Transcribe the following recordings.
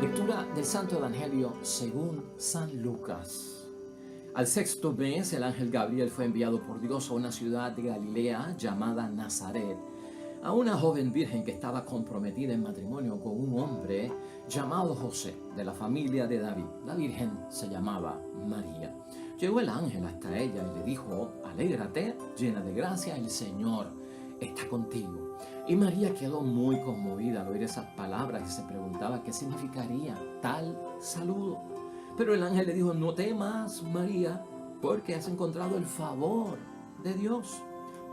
Lectura del Santo Evangelio según San Lucas. Al sexto mes, el ángel Gabriel fue enviado por Dios a una ciudad de Galilea llamada Nazaret, a una joven virgen que estaba comprometida en matrimonio con un hombre llamado José, de la familia de David. La virgen se llamaba María. Llegó el ángel hasta ella y le dijo: alégrate, llena de gracia, el Señor está contigo. Y María quedó muy conmovida al oír esas palabras y se preguntaba qué significaría tal saludo. Pero el ángel le dijo: no temas, María, porque has encontrado el favor de Dios.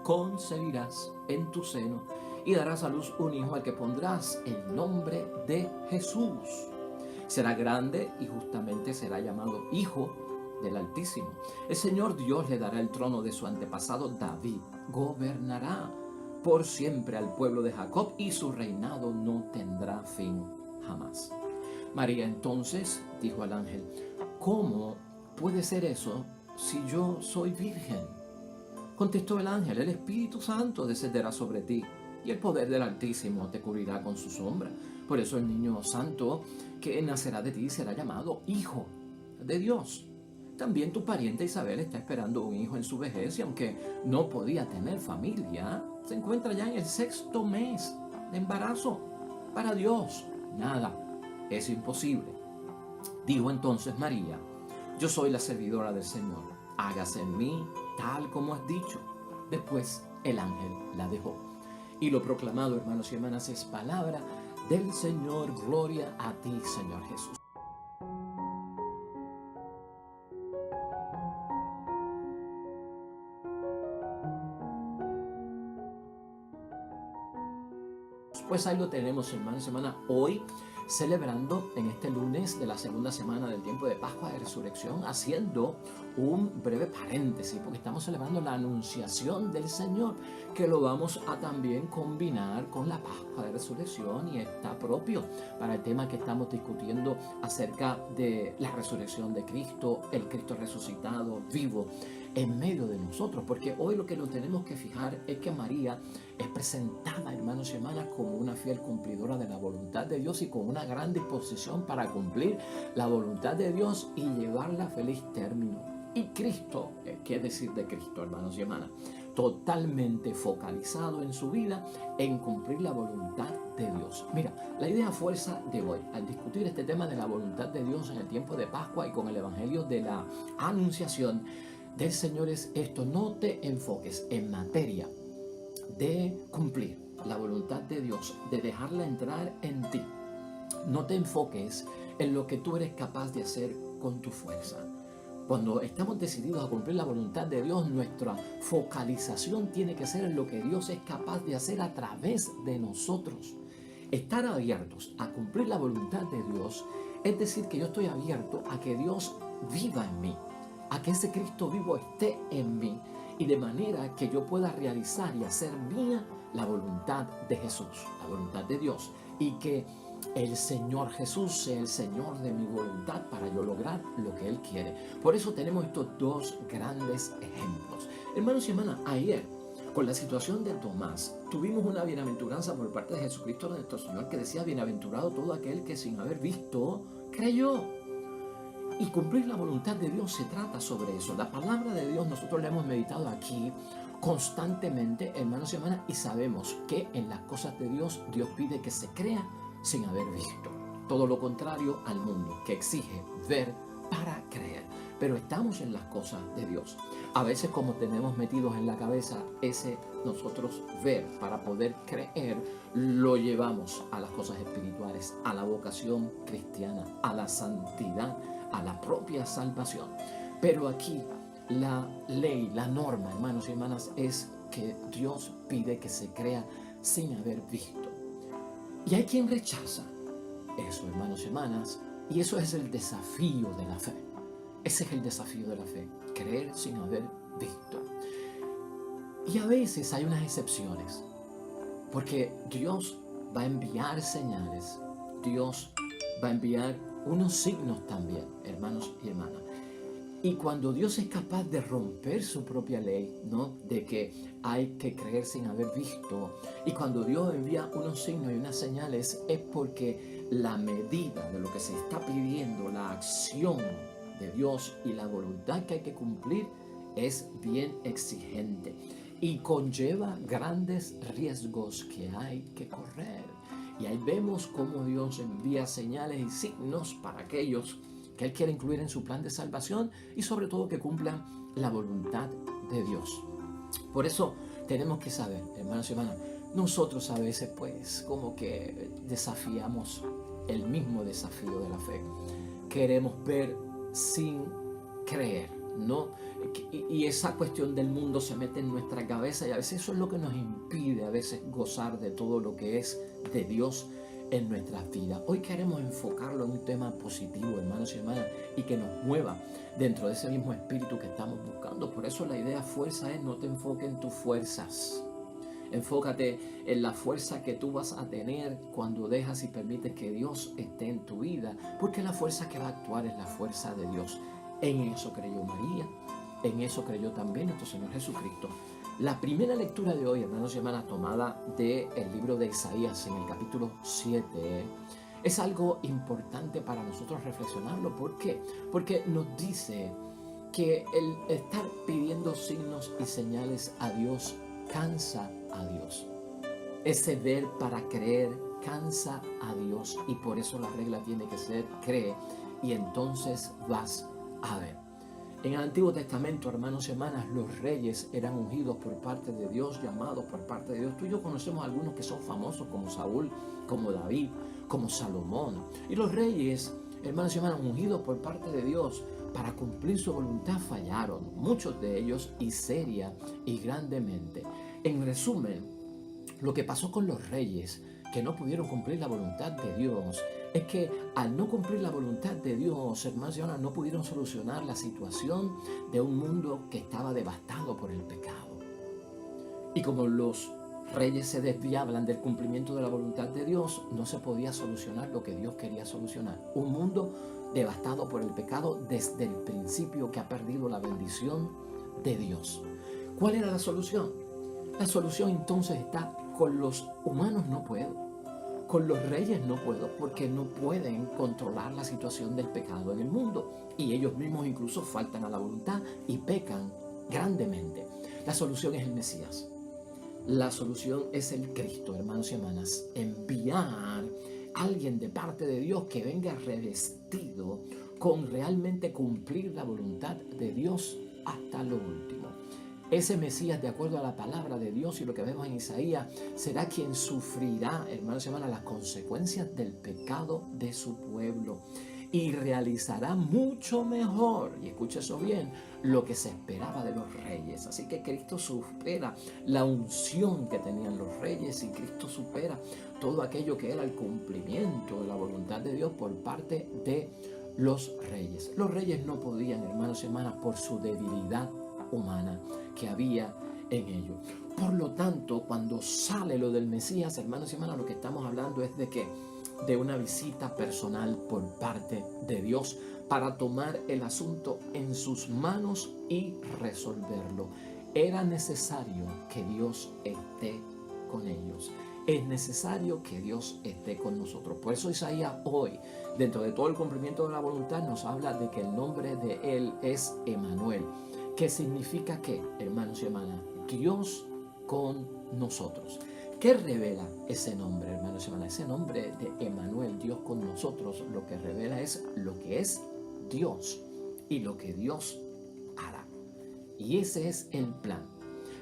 Concebirás en tu seno y darás a luz un hijo al que pondrás el nombre de Jesús. Será grande y justamente será llamado Hijo del Altísimo. El Señor Dios le dará el trono de su antepasado David. Gobernará por siempre al pueblo de Jacob y su reinado no tendrá fin jamás. María entonces dijo al ángel: ¿cómo puede ser eso si yo soy virgen? Contestó el ángel: el Espíritu Santo descenderá sobre ti y el poder del Altísimo te cubrirá con su sombra. Por eso el niño santo que nacerá de ti será llamado Hijo de Dios. También tu pariente Isabel está esperando un hijo en su vejez y aunque no podía tener familia, se encuentra ya en el sexto mes de embarazo. Para Dios nada es imposible. Dijo entonces María: yo soy la servidora del Señor, hágase en mí tal como has dicho. Después el ángel la dejó. Y lo proclamado, hermanos y hermanas, es palabra del Señor. Gloria a ti, Señor Jesús. Pues ahí lo tenemos, hermanos y hermanas, hoy celebrando en este lunes de la segunda semana del tiempo de Pascua de Resurrección, haciendo un breve paréntesis, porque estamos celebrando la anunciación del Señor, que lo vamos a también combinar con la Pascua de Resurrección y está propio para el tema que estamos discutiendo acerca de la resurrección de Cristo, el Cristo resucitado, vivo en medio de nosotros, porque hoy lo que nos tenemos que fijar es que María es presentada, hermanos y hermanas, como una fiel cumplidora de la voluntad de Dios y con una gran disposición para cumplir la voluntad de Dios y llevarla a feliz término. Y Cristo, ¿qué decir de Cristo, hermanos y hermanas? Totalmente focalizado en su vida en cumplir la voluntad de Dios. Mira, la idea fuerza de hoy, al discutir este tema de la voluntad de Dios en el tiempo de Pascua y con el Evangelio de la Anunciación del Señor, es esto: no te enfoques en materia de cumplir la voluntad de Dios, de dejarla entrar en ti. No te enfoques en lo que tú eres capaz de hacer con tu fuerza. Cuando estamos decididos a cumplir la voluntad de Dios, nuestra focalización tiene que ser en lo que Dios es capaz de hacer a través de nosotros. Estar abiertos a cumplir la voluntad de Dios es decir que yo estoy abierto a que Dios viva en mí, a que ese Cristo vivo esté en mí, y de manera que yo pueda realizar y hacer mía la voluntad de Jesús, la voluntad de Dios, y que el Señor Jesús sea el Señor de mi voluntad para yo lograr lo que Él quiere. Por eso tenemos estos dos grandes ejemplos. Hermanos y hermanas, ayer, con la situación de Tomás, tuvimos una bienaventuranza por parte de Jesucristo nuestro Señor, que decía: bienaventurado todo aquel que sin haber visto creyó. Y cumplir la voluntad de Dios se trata sobre eso. La palabra de Dios nosotros la hemos meditado aquí constantemente, hermanos y hermanas, y sabemos que en las cosas de Dios, Dios pide que se crea sin haber visto. Todo lo contrario al mundo, que exige ver para creer. Pero estamos en las cosas de Dios. A veces, como tenemos metidos en la cabeza ese nosotros ver para poder creer, lo llevamos a las cosas espirituales, a la vocación cristiana, a la santidad, a la propia salvación. Pero aquí la ley, la norma, hermanos y hermanas, es que Dios pide que se crea sin haber visto. Y hay quien rechaza eso, hermanos y hermanas, y eso es el desafío de la fe. Ese es el desafío de la fe, creer sin haber visto. Y a veces hay unas excepciones, porque Dios va a enviar señales, Dios va a enviar unos signos también, hermanos y hermanas. Y cuando Dios es capaz de romper su propia ley, ¿no? De que hay que creer sin haber visto. Y cuando Dios envía unos signos y unas señales, es porque la medida de lo que se está pidiendo, la acción de Dios y la voluntad que hay que cumplir es bien exigente y conlleva grandes riesgos que hay que correr. Y ahí vemos cómo Dios envía señales y signos para aquellos que Él quiere incluir en su plan de salvación y sobre todo que cumplan la voluntad de Dios. Por eso tenemos que saber, hermanos y hermanas, nosotros a veces pues como que desafiamos el mismo desafío de la fe. Queremos ver sin creer, ¿no? Y esa cuestión del mundo se mete en nuestra cabeza y a veces eso es lo que nos impide a veces gozar de todo lo que es de Dios en nuestras vidas. Hoy queremos enfocarlo en un tema positivo, hermanos y hermanas, y que nos mueva dentro de ese mismo espíritu que estamos buscando. Por eso la idea fuerza es: no te enfoques en tus fuerzas. Enfócate en la fuerza que tú vas a tener cuando dejas y permites que Dios esté en tu vida, porque la fuerza que va a actuar es la fuerza de Dios. En eso creyó María, en eso creyó también nuestro Señor Jesucristo. La primera lectura de hoy, hermanos y hermanas, tomada del libro de Isaías en el capítulo 7, es algo importante para nosotros reflexionarlo. ¿Por qué? Porque nos dice que el estar pidiendo signos y señales a Dios cansa a Dios. Ese ver para creer cansa a Dios, y por eso la regla tiene que ser: cree y entonces vas a ver. En el Antiguo Testamento, hermanos y hermanas, los reyes eran ungidos por parte de Dios, llamados por parte de Dios. Tú y yo conocemos algunos que son famosos, como Saúl, como David, como Salomón. Y los reyes, hermanos y hermanas, ungidos por parte de Dios para cumplir su voluntad, fallaron, muchos de ellos, y seria y grandemente. En resumen, lo que pasó con los reyes que no pudieron cumplir la voluntad de Dios es que al no cumplir la voluntad de Dios, hermanos y hermanas, no pudieron solucionar la situación de un mundo que estaba devastado por el pecado. Y como los reyes se desviaban del cumplimiento de la voluntad de Dios, no se podía solucionar lo que Dios quería solucionar. Un mundo devastado por el pecado desde el principio, que ha perdido la bendición de Dios. ¿Cuál era la solución? La solución entonces está: con los humanos no puedo. Con los reyes no puedo, porque no pueden controlar la situación del pecado en el mundo. Y ellos mismos incluso faltan a la voluntad y pecan grandemente. La solución es el Mesías. La solución es el Cristo, hermanos y hermanas. Enviar a alguien de parte de Dios que venga revestido con realmente cumplir la voluntad de Dios hasta lo último. Ese Mesías, de acuerdo a la palabra de Dios y lo que vemos en Isaías, será quien sufrirá, hermanos y hermanas, las consecuencias del pecado de su pueblo, y realizará mucho mejor, y escucha eso bien, lo que se esperaba de los reyes. Así que Cristo supera la unción que tenían los reyes, y Cristo supera todo aquello que era el cumplimiento de la voluntad de Dios por parte de los reyes. Los reyes no podían, hermanos y hermanas, por su debilidad humana que había en ellos. Por lo tanto, cuando sale lo del Mesías, hermanos y hermanas, lo que estamos hablando es de una visita personal por parte de Dios para tomar el asunto en sus manos y resolverlo. Era necesario que Dios esté con ellos. Es necesario que Dios esté con nosotros. Por eso Isaías hoy, dentro de todo el cumplimiento de la voluntad, nos habla de que el nombre de Él es Emanuel. ¿Qué significa qué, hermanos y hermanas? Dios con nosotros. ¿Qué revela ese nombre, hermanos y hermanas? Ese nombre de Emanuel, Dios con nosotros, lo que revela es lo que es Dios y lo que Dios hará. Y ese es el plan.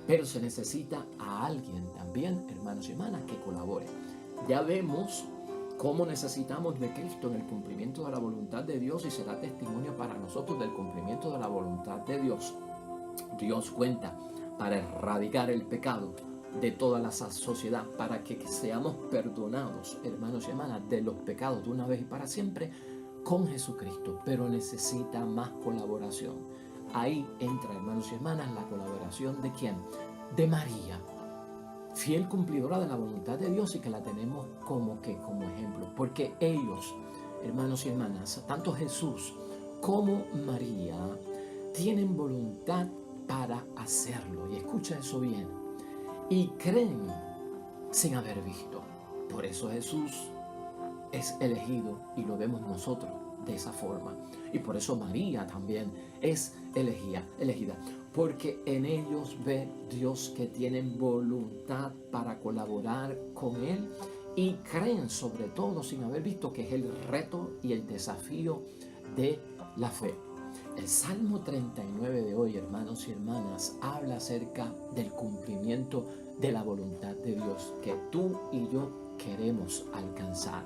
Pero se necesita a alguien también, hermanos y hermanas, que colabore. Ya vemos cómo necesitamos de Cristo en el cumplimiento de la voluntad de Dios, y será testimonio para nosotros del cumplimiento de la voluntad de Dios. Dios cuenta para erradicar el pecado de toda la sociedad, para que seamos perdonados, hermanos y hermanas, de los pecados de una vez y para siempre con Jesucristo. Pero necesita más colaboración. Ahí entra, hermanos y hermanas, la colaboración ¿de quién? De María, fiel cumplidora de la voluntad de Dios, y que la tenemos como ejemplo, porque ellos, hermanos y hermanas, tanto Jesús como María, tienen voluntad para hacerlo. Y escucha eso bien. Y creen sin haber visto. Por eso Jesús es elegido y lo vemos nosotros de esa forma. Y por eso María también es elegida. Porque en ellos ve Dios que tienen voluntad para colaborar con Él y creen sobre todo sin haber visto, que es el reto y el desafío de la fe. El Salmo 39 de hoy, hermanos y hermanas, habla acerca del cumplimiento de la voluntad de Dios que tú y yo queremos alcanzar.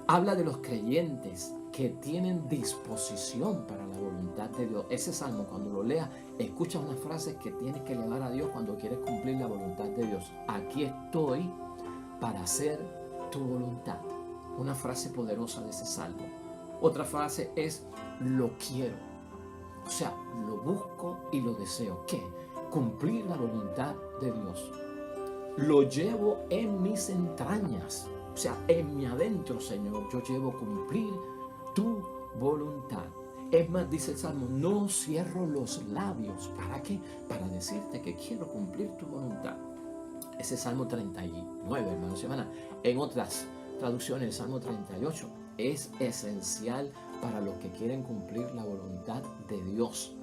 Habla de los creyentes que tienen disposición para la voluntad de Dios. Ese salmo, cuando lo leas, escucha unas frases que tienes que elevar a Dios cuando quieres cumplir la voluntad de Dios. Aquí estoy para hacer tu voluntad. Una frase poderosa de ese salmo. Otra frase es: lo quiero. O sea, lo busco y lo deseo. ¿Qué? Cumplir la voluntad de Dios. Lo llevo en mis entrañas. O sea, en mi adentro, Señor, yo llevo cumplir tu voluntad. Es más, dice el Salmo, no cierro los labios. ¿Para qué? Para decirte que quiero cumplir tu voluntad. Ese Salmo 39, hermanos y hermanas. En otras traducciones, el Salmo 38 es esencial para los que quieren cumplir la voluntad de Dios.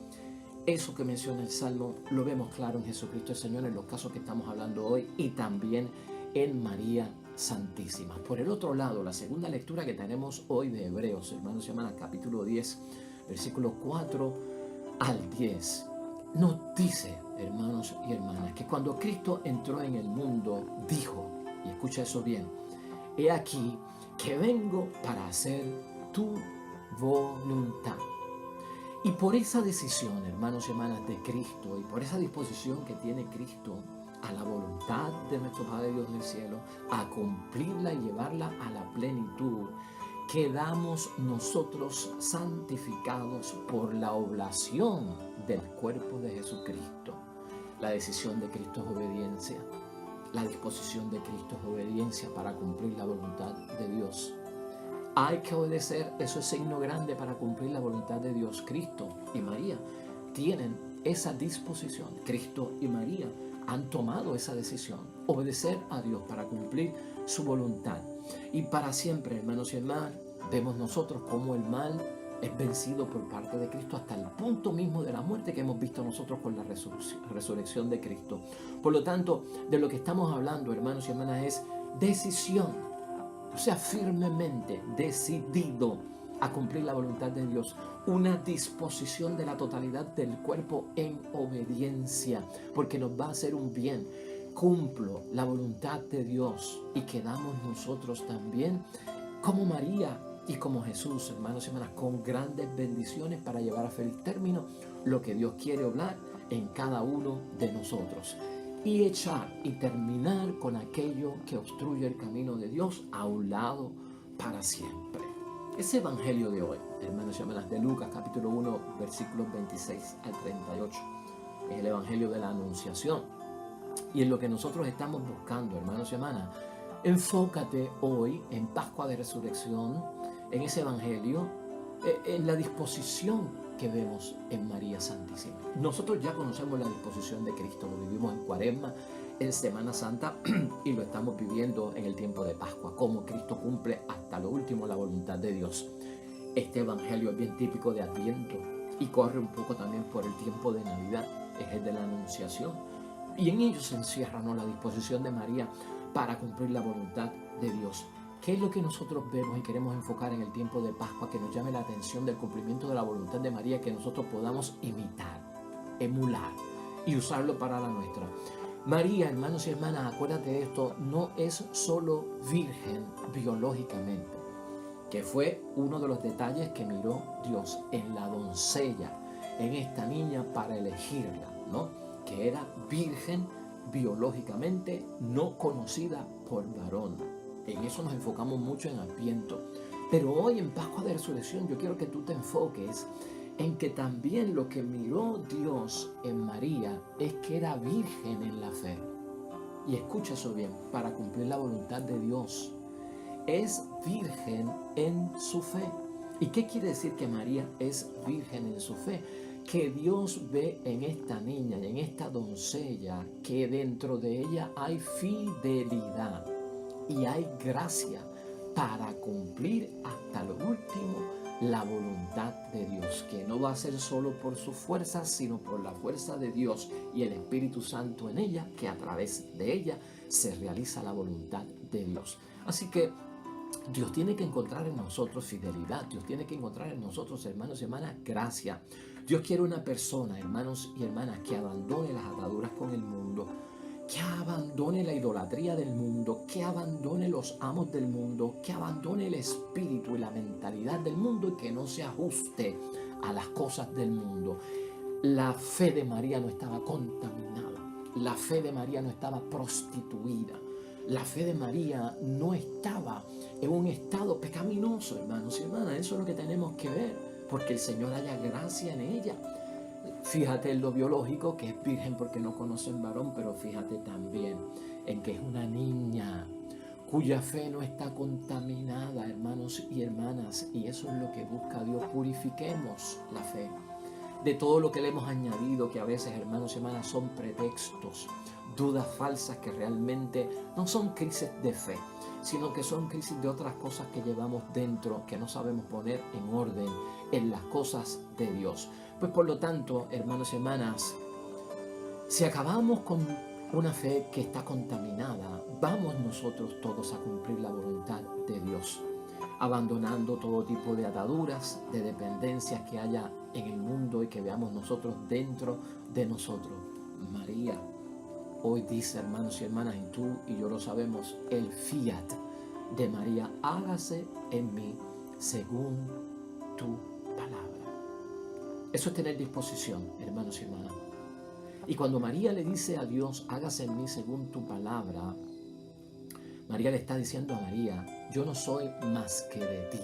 Eso que menciona el Salmo lo vemos claro en Jesucristo el Señor, en los casos que estamos hablando hoy, y también en María Santísima. Por el otro lado, la segunda lectura que tenemos hoy de Hebreos, hermanos y hermanas, capítulo 10, versículos 4 al 10, nos dice, hermanos y hermanas, que cuando Cristo entró en el mundo, dijo, y escucha eso bien: he aquí que vengo para hacer tu voluntad. Y por esa decisión, hermanos y hermanas, de Cristo, y por esa disposición que tiene Cristo a la voluntad de nuestro Padre Dios del cielo, a cumplirla y llevarla a la plenitud, quedamos nosotros santificados por la oblación del cuerpo de Jesucristo. La decisión de Cristo es obediencia. La disposición de Cristo es obediencia para cumplir la voluntad de Dios. Hay que obedecer, eso es signo grande para cumplir la voluntad de Dios. Cristo y María tienen esa disposición. Cristo y María han tomado esa decisión, obedecer a Dios para cumplir su voluntad. Y para siempre, hermanos y hermanas, vemos nosotros cómo el mal es vencido por parte de Cristo hasta el punto mismo de la muerte que hemos visto nosotros con la resurrección de Cristo. Por lo tanto, de lo que estamos hablando, hermanos y hermanas, es decisión. O sea, firmemente decidido a cumplir la voluntad de Dios. Una disposición de la totalidad del cuerpo en obediencia, porque nos va a hacer un bien. Cumplo la voluntad de Dios y quedamos nosotros también como María y como Jesús, hermanos y hermanas, con grandes bendiciones para llevar a feliz término lo que Dios quiere obrar en cada uno de nosotros. Y echar y terminar con aquello que obstruye el camino de Dios a un lado para siempre. Ese evangelio de hoy, hermanos y hermanas, de Lucas capítulo 1, versículos 26 al 38, es el evangelio de la Anunciación. Y en lo que nosotros estamos buscando, hermanos y hermanas, enfócate hoy en Pascua de Resurrección, en ese evangelio, en la disposición que vemos en María Santísima. Nosotros ya conocemos la disposición de Cristo, lo vivimos en Cuaresma, en Semana Santa y lo estamos viviendo en el tiempo de Pascua, como Cristo cumple hasta lo último la voluntad de Dios. Este evangelio es bien típico de Adviento y corre un poco también por el tiempo de Navidad, es el de la Anunciación. Y en ello se encierra, ¿no?, la disposición de María para cumplir la voluntad de Dios. ¿Qué es lo que nosotros vemos y queremos enfocar en el tiempo de Pascua que nos llame la atención del cumplimiento de la voluntad de María, que nosotros podamos imitar, emular y usarlo para la nuestra? María, hermanos y hermanas, acuérdate de esto, no es solo virgen biológicamente, que fue uno de los detalles que miró Dios en la doncella, en esta niña para elegirla, ¿no? Que era virgen biológicamente, no conocida por varón. En eso nos enfocamos mucho en Adviento. Pero hoy en Pascua de Resurrección yo quiero que tú te enfoques en que también lo que miró Dios en María es que era virgen en la fe. Y escucha eso bien, para cumplir la voluntad de Dios. Es virgen en su fe. ¿Y qué quiere decir que María es virgen en su fe? que Dios ve en esta niña y en esta doncella que dentro de ella hay fidelidad y hay gracia para cumplir hasta lo último la voluntad de Dios, que no va a ser solo por su fuerza, sino por la fuerza de Dios y el Espíritu Santo en ella, que a través de ella se realiza la voluntad de Dios. Así que Dios tiene que encontrar en nosotros fidelidad. Dios tiene que encontrar en nosotros, hermanos y hermanas, gracia. Dios quiere una persona, hermanos y hermanas, que abandone las ataduras con el mundo, que abandone la idolatría del mundo, que abandone los amos del mundo, que abandone el espíritu y la mentalidad del mundo y que no se ajuste a las cosas del mundo. La fe de María no estaba contaminada. La fe de María no estaba prostituida. La fe de María no estaba en un estado pecaminoso, hermanos y hermanas. Eso es lo que tenemos que ver, porque el Señor haya gracia en ella. Fíjate en lo biológico, que es virgen porque no conoce el varón, pero fíjate también en que es una niña cuya fe no está contaminada, hermanos y hermanas. Y eso es lo que busca Dios. Purifiquemos la fe de todo lo que le hemos añadido, que a veces, hermanos y hermanas, son pretextos, dudas falsas que realmente no son crisis de fe, sino que son crisis de otras cosas que llevamos dentro, que no sabemos poner en orden en las cosas de Dios. Pues por lo tanto, hermanos y hermanas, si acabamos con una fe que está contaminada, vamos nosotros todos a cumplir la voluntad de Dios, abandonando todo tipo de ataduras, de dependencias que haya en el mundo y que veamos nosotros dentro de nosotros. María hoy dice, hermanos y hermanas, y tú y yo lo sabemos, el fiat de María, hágase en mí según tu palabra. Eso es tener disposición, hermanos y hermanas. Y cuando María le dice a Dios, hágase en mí según tu palabra, María le está diciendo a María, yo no soy más que de ti.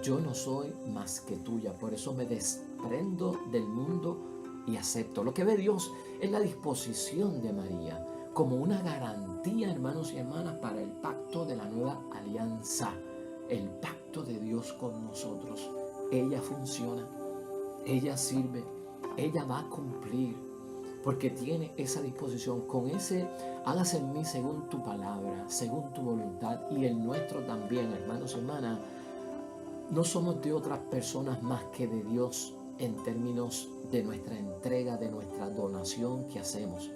Yo no soy más que tuya. Por eso me desprendo del mundo y acepto. Lo que ve Dios es la disposición de María como una garantía, hermanos y hermanas, para el pacto de la nueva alianza. El pacto de Dios con nosotros. Ella funciona. Ella sirve, ella va a cumplir, porque tiene esa disposición. Con ese, hágase en mí según tu palabra, según tu voluntad, y el nuestro también, hermanos y hermanas. No somos de otras personas más que de Dios en términos de nuestra entrega, de nuestra donación que hacemos.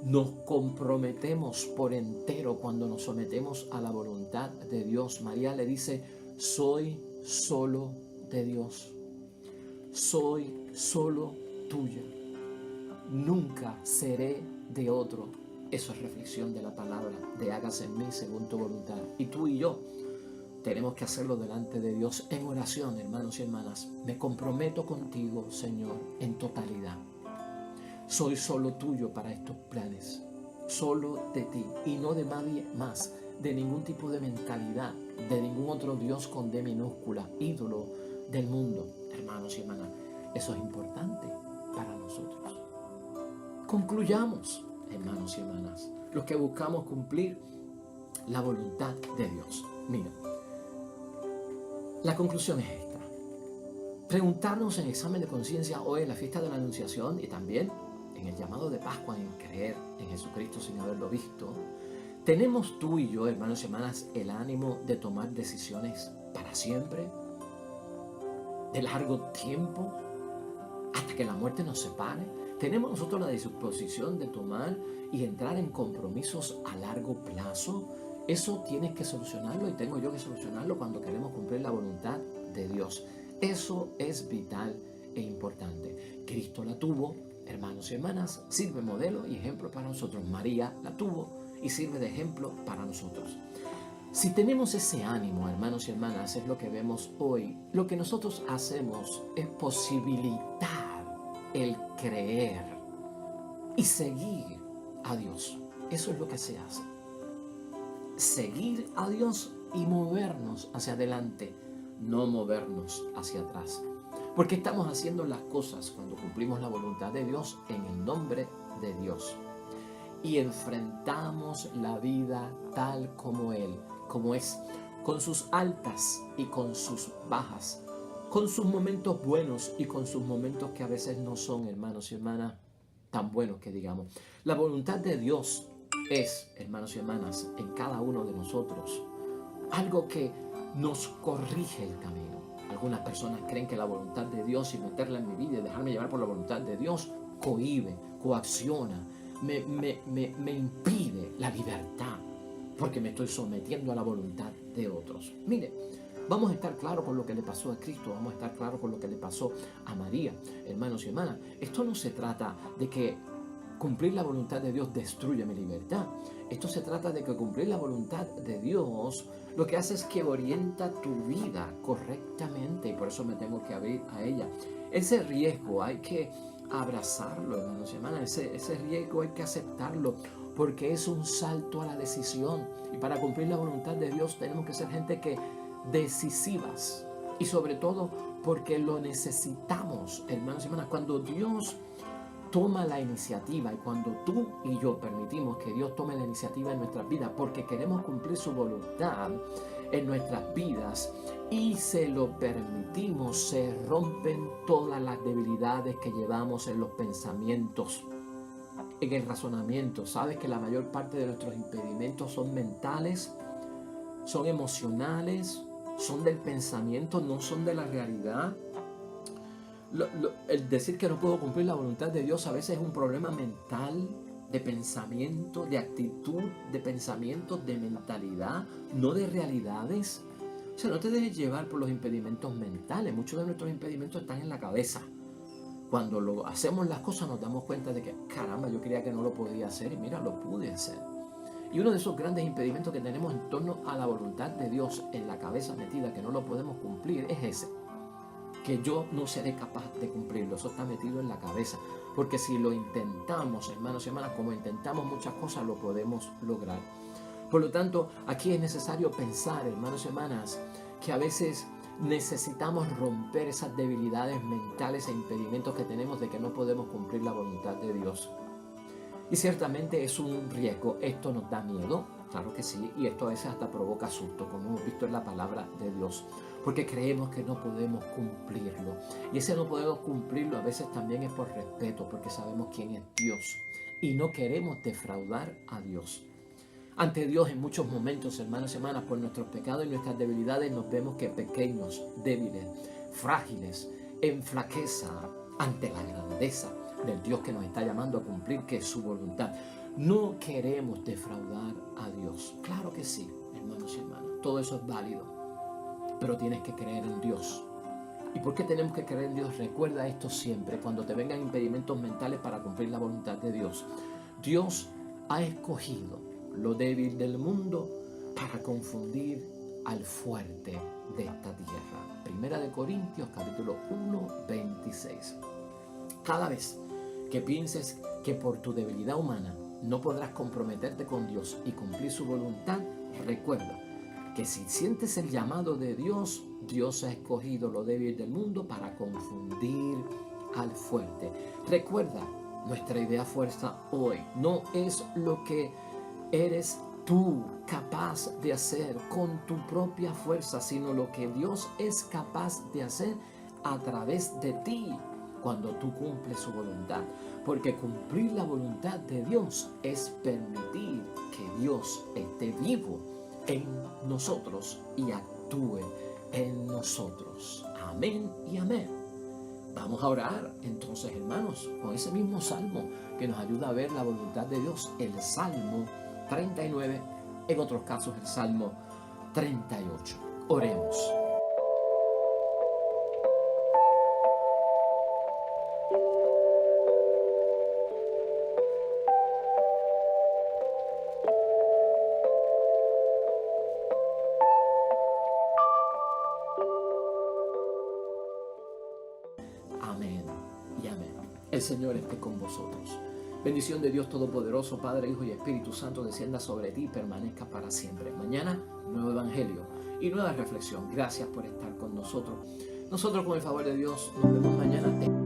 Nos comprometemos por entero cuando nos sometemos a la voluntad de Dios. María le dice, soy solo de Dios. Soy solo tuya, nunca seré de otro. Eso es reflexión de la palabra, de hágase en mí según tu voluntad. Y tú y yo tenemos que hacerlo delante de Dios en oración, hermanos y hermanas. Me comprometo contigo, Señor, en totalidad. Soy solo tuyo para estos planes, solo de ti y no de nadie más, de ningún tipo de mentalidad, de ningún otro Dios con D minúscula, ídolo del mundo. Hermanos y hermanas, eso es importante para nosotros. Concluyamos, hermanos y hermanas, los que buscamos cumplir la voluntad de Dios. Mira, la conclusión es esta. Preguntarnos en examen de conciencia hoy en la fiesta de la Anunciación y también en el llamado de Pascua, en creer en Jesucristo sin haberlo visto. ¿Tenemos tú y yo, hermanos y hermanas, el ánimo de tomar decisiones para siempre? ¿De largo tiempo? ¿Hasta que la muerte nos separe? ¿Tenemos nosotros la disposición de tomar y entrar en compromisos a largo plazo? Eso tienes que solucionarlo y tengo yo que solucionarlo cuando queremos cumplir la voluntad de Dios. Eso es vital e importante. Cristo la tuvo, hermanos y hermanas, sirve modelo y ejemplo para nosotros. María la tuvo y sirve de ejemplo para nosotros. Si tenemos ese ánimo, hermanos y hermanas, es lo que vemos hoy. Lo que nosotros hacemos es posibilitar el creer y seguir a Dios. Eso es lo que se hace. Seguir a Dios y movernos hacia adelante, no movernos hacia atrás. Porque estamos haciendo las cosas cuando cumplimos la voluntad de Dios en el nombre de Dios. Y enfrentamos la vida tal como Él, como es, con sus altas y con sus bajas, con sus momentos buenos y con sus momentos que a veces no son, hermanos y hermanas, tan buenos que digamos. La voluntad de Dios es, hermanos y hermanas, en cada uno de nosotros, algo que nos corrige el camino. Algunas personas creen que la voluntad de Dios y meterla en mi vida y dejarme llevar por la voluntad de Dios cohíbe, coacciona, me impide la libertad porque me estoy sometiendo a la voluntad de otros. Mire, vamos a estar claros con lo que le pasó a Cristo, vamos a estar claros con lo que le pasó a María, hermanos y hermanas. Esto no se trata de que cumplir la voluntad de Dios destruye mi libertad. Esto se trata de que cumplir la voluntad de Dios lo que hace es que orienta tu vida correctamente y por eso me tengo que abrir a ella. Ese riesgo hay que abrazarlo, hermanos y hermanas. Ese riesgo hay que aceptarlo porque es un salto a la decisión. Y para cumplir la voluntad de Dios tenemos que ser gente que decisivas y sobre todo porque lo necesitamos, hermanos y hermanas. Cuando Dios toma la iniciativa y cuando tú y yo permitimos que Dios tome la iniciativa en nuestras vidas porque queremos cumplir su voluntad en nuestras vidas y se lo permitimos, se rompen todas las debilidades que llevamos en los pensamientos, en el razonamiento. Sabes que la mayor parte de nuestros impedimentos son mentales, son emocionales, son del pensamiento, no son de la realidad. El decir que no puedo cumplir la voluntad de Dios a veces es un problema mental, de pensamiento, de actitud, de pensamiento, de mentalidad, no de realidades. O sea, no te dejes llevar por los impedimentos mentales. Muchos de nuestros impedimentos están en la cabeza. Cuando hacemos las cosas nos damos cuenta de que, caramba, yo creía que no lo podía hacer y mira, lo pude hacer. Y uno de esos grandes impedimentos que tenemos en torno a la voluntad de Dios en la cabeza metida, que no lo podemos cumplir, es ese. Que yo no seré capaz de cumplirlo. Eso está metido en la cabeza. Porque si lo intentamos, hermanos y hermanas, como intentamos muchas cosas, lo podemos lograr. Por lo tanto, aquí es necesario pensar, hermanos y hermanas, que a veces necesitamos romper esas debilidades mentales e impedimentos que tenemos de que no podemos cumplir la voluntad de Dios. Y ciertamente es un riesgo. Esto nos da miedo, claro que sí, y esto a veces hasta provoca susto, como hemos visto en la palabra de Dios, porque creemos que no podemos cumplirlo. Y ese no podemos cumplirlo a veces también es por respeto, porque sabemos quién es Dios y no queremos defraudar a Dios. Ante Dios en muchos momentos, hermanos y hermanas, por nuestros pecados y nuestras debilidades nos vemos que pequeños, débiles, frágiles, en flaqueza ante la grandeza del Dios que nos está llamando a cumplir, que es su voluntad. No queremos defraudar a Dios. Claro que sí, hermanos y hermanas, todo eso es válido, pero tienes que creer en Dios. ¿Y por qué tenemos que creer en Dios? Recuerda esto siempre, cuando te vengan impedimentos mentales para cumplir la voluntad de Dios. Dios ha escogido lo débil del mundo para confundir al fuerte de esta tierra. Primera de Corintios, capítulo 1, 26. Cada vez que pienses que por tu debilidad humana no podrás comprometerte con Dios y cumplir su voluntad, recuerda que si sientes el llamado de Dios, Dios ha escogido lo débil del mundo para confundir al fuerte. Recuerda, nuestra idea fuerza hoy no es lo que eres tú capaz de hacer con tu propia fuerza, sino lo que Dios es capaz de hacer a través de ti cuando tú cumples su voluntad. Porque cumplir la voluntad de Dios es permitir que Dios esté vivo en nosotros y actúe en nosotros. Amén y amén. Vamos a orar entonces, hermanos, con ese mismo salmo que nos ayuda a ver la voluntad de Dios, el Salmo 39, en otros casos el Salmo 38. Oremos. Amén y amén. El Señor esté con vosotros. Bendición de Dios Todopoderoso, Padre, Hijo y Espíritu Santo, descienda sobre ti y permanezca para siempre. Mañana, nuevo Evangelio y nueva reflexión. Gracias por estar con nosotros. Nosotros, con el favor de Dios, nos vemos mañana.